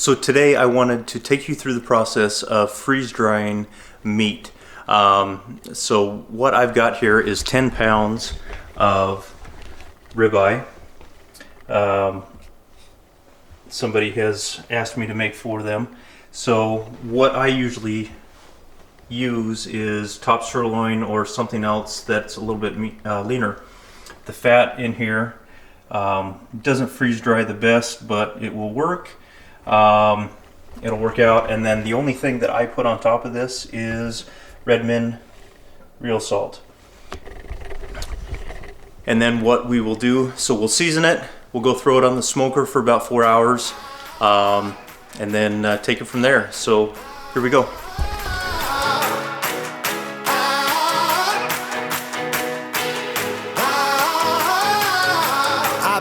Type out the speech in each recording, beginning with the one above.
So today I wanted to take you through the process of freeze drying meat. So what I've got here is 10 pounds of ribeye. Somebody has asked me to make for them. So what I usually use is top sirloin or something else that's a little bit leaner. The fat in here doesn't freeze dry the best, but it will work. It'll work out. And then the only thing that I put on top of this is Redmond real salt. And then what we will do, so we'll season it, we'll go throw it on the smoker for about 4 hours, and then take it from there. So here we go.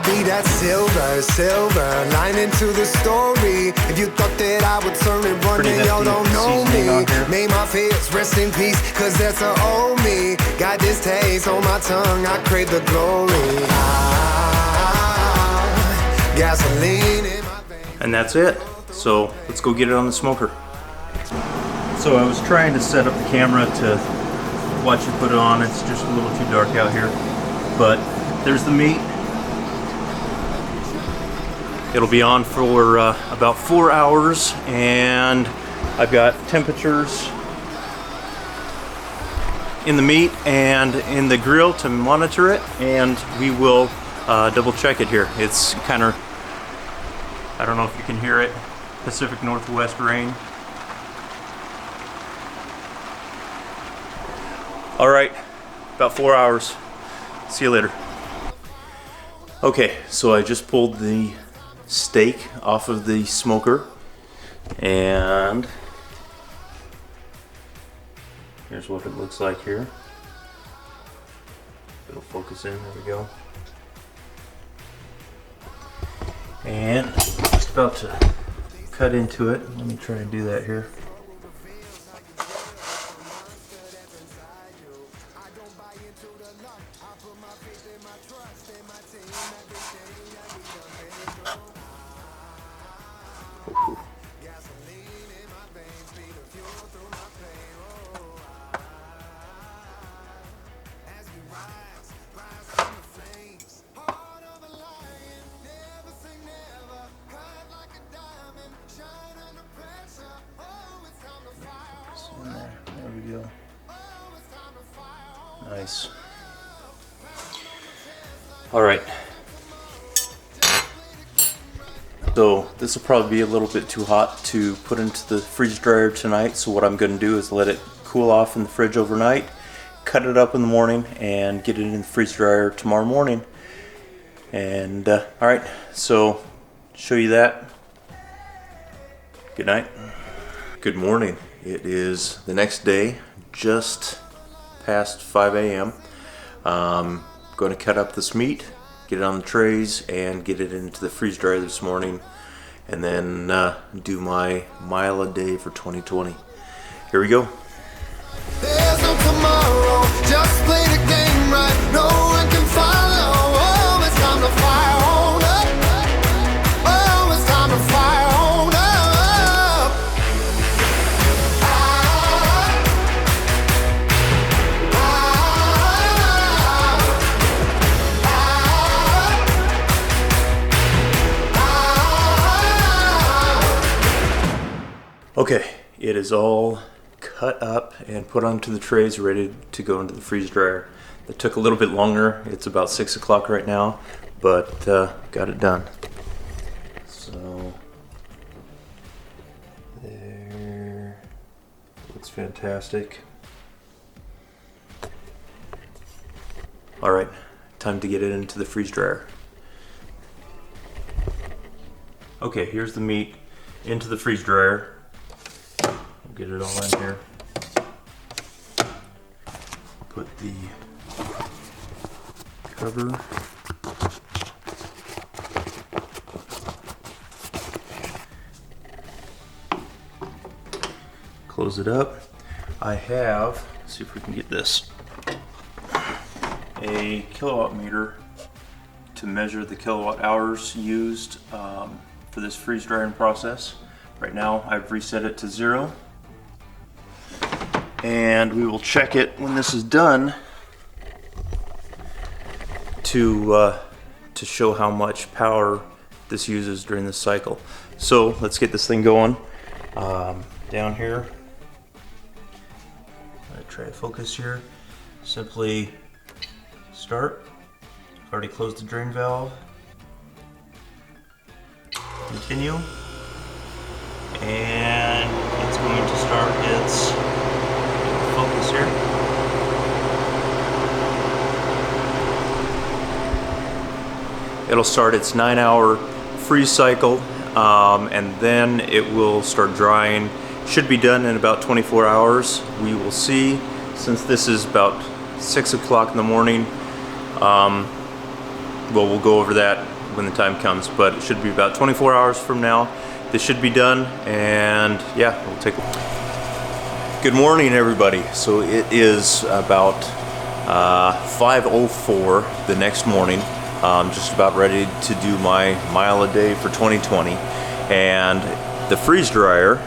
Be that silver lining to the story. If you thought that I would turn and run, then y'all don't know me. May my face rest in peace, cause that's a old me. Got this taste on my tongue, I crave the glory. Gasoline in my veins. And that's it. So let's go get it on the smoker. So I was trying to set up the camera to watch you put it on. It's just a little too dark out here. But there's the meat. It'll be on for about 4 hours, and I've got temperatures in the meat and in the grill to monitor it, and we will double check it here. It's kind of, I don't know if you can hear it, Pacific Northwest rain. All right, about 4 hours. See you later. Okay, so I just pulled the steak off of the smoker, and here's what it looks like here. It'll focus in, there we go. And just about to cut into it. Let me try and do that here. There we go. Nice. All right. So this will probably be a little bit too hot to put into the freeze dryer tonight. So what I'm going to do is let it cool off in the fridge overnight, cut it up in the morning, and get it in the freeze dryer tomorrow morning. And all right, so show you that. Good night. Good morning. It is the next day, just past 5 a.m. I'm going to cut up this meat, get it on the trays, and get it into the freeze dryer this morning, and then do my mile a day for 2020. Here we go. There's no tomorrow, just play the game right. No one can follow. Oh, it's time to fire on up. Oh, it's time to fire on up. Okay, it is all cut up and put onto the trays, ready to go into the freeze dryer. It took a little bit longer. It's about 6 o'clock right now, but got it done. So there, looks fantastic. All right, time to get it into the freeze dryer. Okay, here's the meat into the freeze dryer. Get it all in here. Put the cover. Close it up. I have, let's see if we can get this, a kilowatt meter to measure the kilowatt hours used for this freeze drying process. Right now I've reset it to 0. And we will check it when this is done to show how much power this uses during this cycle. So let's get this thing going. Down here, I'm gonna try to focus here. Simply start. I've already closed the drain valve. Continue. And it's going to start its focus here. It'll start its 9-hour freeze cycle, and then it will start drying. Should be done in about 24 hours. We will see. Since this is about 6 o'clock in the morning, well, we'll go over that when the time comes, but it should be about 24 hours from now. This should be done, and yeah, we'll take a look. Good morning, everybody. So it is about 5:04 the next morning. Just about ready to do my mile a day for 2020, and the freeze dryer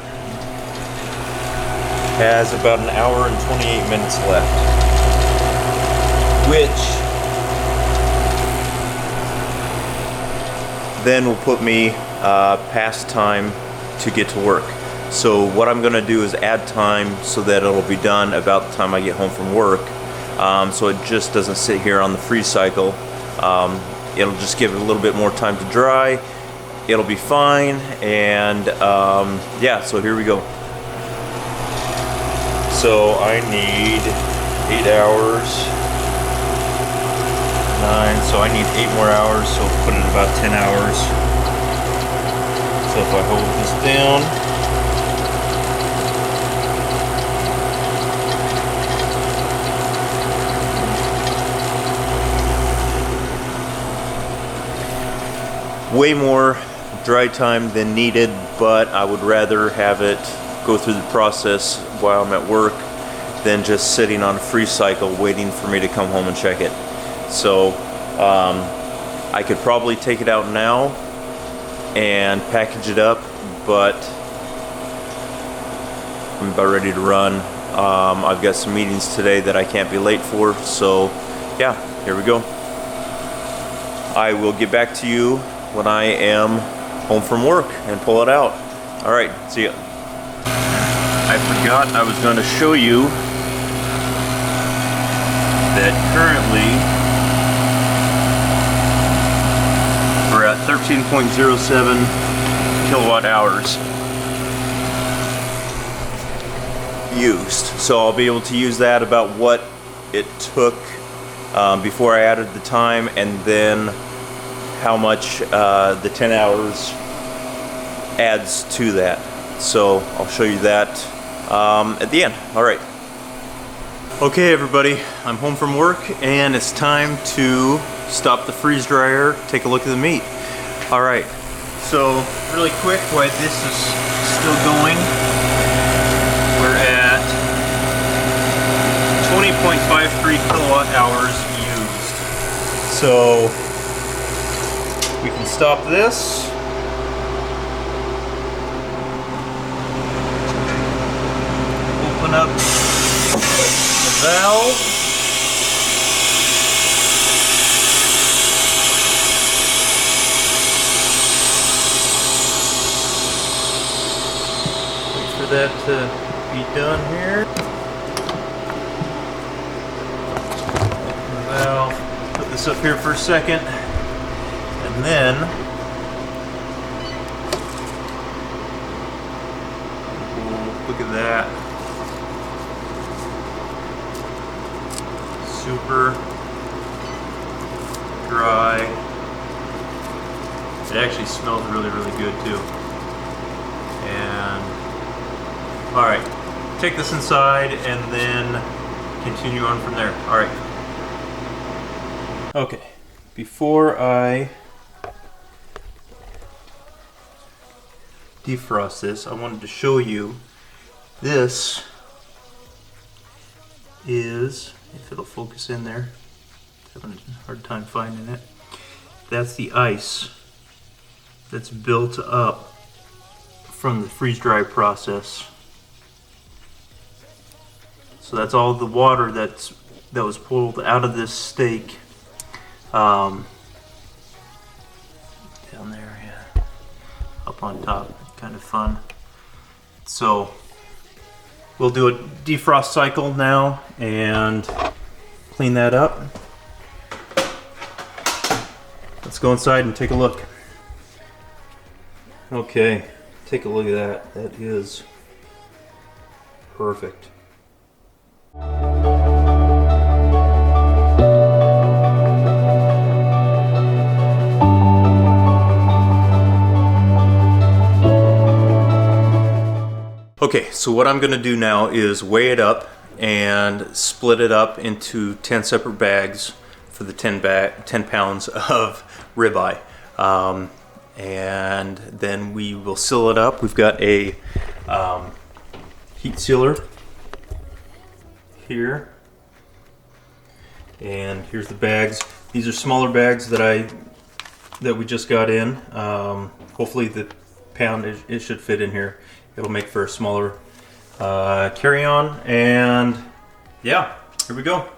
has about an hour and 28 minutes left, which then will put me past time to get to work. So what I'm gonna do is add time so that it'll be done about the time I get home from work, so it just doesn't sit here on the freeze cycle. It'll just give it a little bit more time to dry. It'll be fine, and yeah, so here we go. So I need 8 hours, 9, so I need 8 more hours, so we'll put it about 10 hours. So if I hold this down, way more dry time than needed, but I would rather have it go through the process while I'm at work than just sitting on a freeze cycle waiting for me to come home and check it. So I could probably take it out now and package it up, but I'm about ready to run. I've got some meetings today that I can't be late for, so yeah, here we go. I will get back to you when I am home from work and pull it out. All right, see ya. I forgot I was going to show you that currently we're at 13.07 kilowatt hours used. So I'll be able to use that about what it took before I added the time, and then how much the 10 hours adds to that. So I'll show you that at the end. All right. Okay, everybody, I'm home from work, and it's time to stop the freeze dryer, take a look at the meat. All right, so really quick, while this is still going, we're at 20.53 kilowatt hours used. So we can stop this. Open up the valve. Wait for that to be done here. Open the valve. Put this up here for a second. And then look at that. Super dry. It actually smells really, really good too. And all right, take this inside and then continue on from there. All right. Okay, before I defrost this, I wanted to show you this is, if it'll focus in there, having a hard time finding it. That's the ice that's built up from the freeze dry process. So that's all the water that was pulled out of this steak. Down there, yeah, up on top, kind of fun. So we'll do a defrost cycle now and clean that up. Let's go inside and take a look. Okay, take a look at that. That is perfect. Okay, so what I'm gonna do now is weigh it up and split it up into 10 separate bags for the 10 pounds of ribeye. And then we will seal it up. We've got a heat sealer here. And here's the bags. These are smaller bags that we just got in. Hopefully the pound, it should fit in here. It'll make for a smaller carry-on, and yeah, here we go.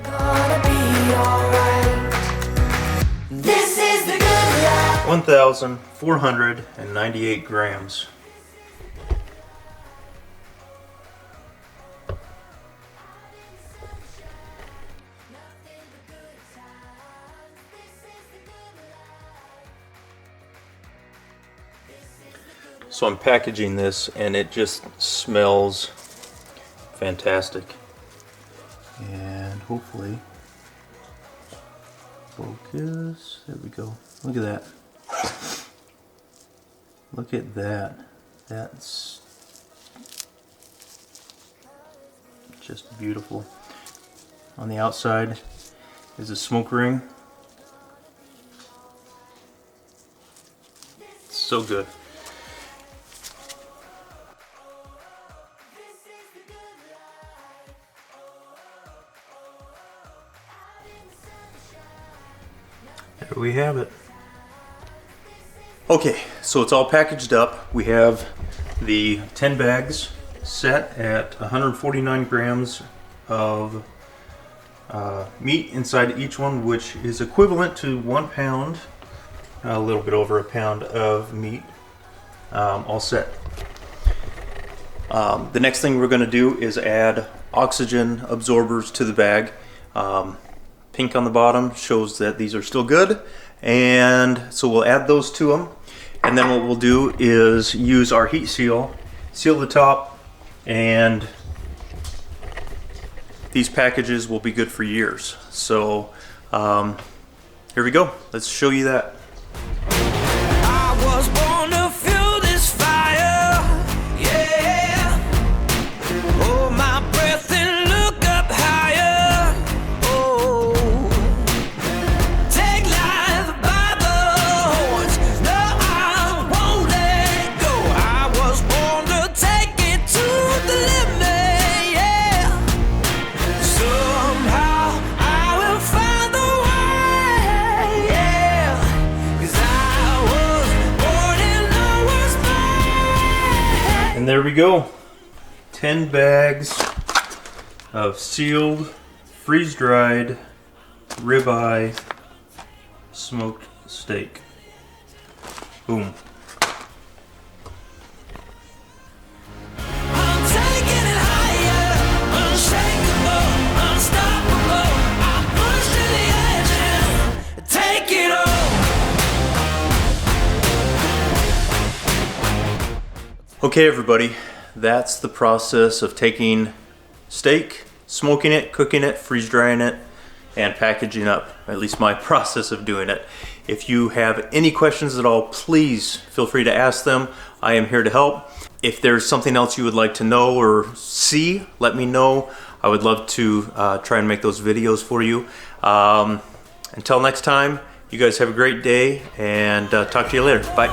Gonna be alright. This is the good life. 1,498 grams. So I'm packaging this and it just smells fantastic. And hopefully, focus, there we go. Look at that. Look at that. That's just beautiful. On the outside is a smoke ring. It's so good. There we have it. Okay, so it's all packaged up. We have the 10 bags set at 149 grams of meat inside each one, which is equivalent to 1 pound, a little bit over a pound of meat, all set. The next thing we're going to do is add oxygen absorbers to the bag. Pink on the bottom shows that these are still good, and so we'll add those to them, and then what we'll do is use our heat seal the top, and these packages will be good for years. So here we go, let's show you that. I was born to feel this fire, yeah. Hold my breath and look up higher. Oh, take life by the horns. No, I won't let go. I was born to take it to the limit, yeah. Somehow I will find the way, yeah. 'Cause I was born and I was made. And there we go, 10 bags of sealed, freeze-dried ribeye smoked steak. Boom. I'm taking it higher, unshakable, unstoppable. I push to the edge and take it all. Okay everybody, that's the process of taking steak, smoking it, cooking it, freeze drying it, and packaging up, at least my process of doing it. If you have any questions at all, please feel free to ask them. I am here to help. If there's something else you would like to know or see, let me know. I would love to try and make those videos for you. Until next time, you guys have a great day, and talk to you later. Bye.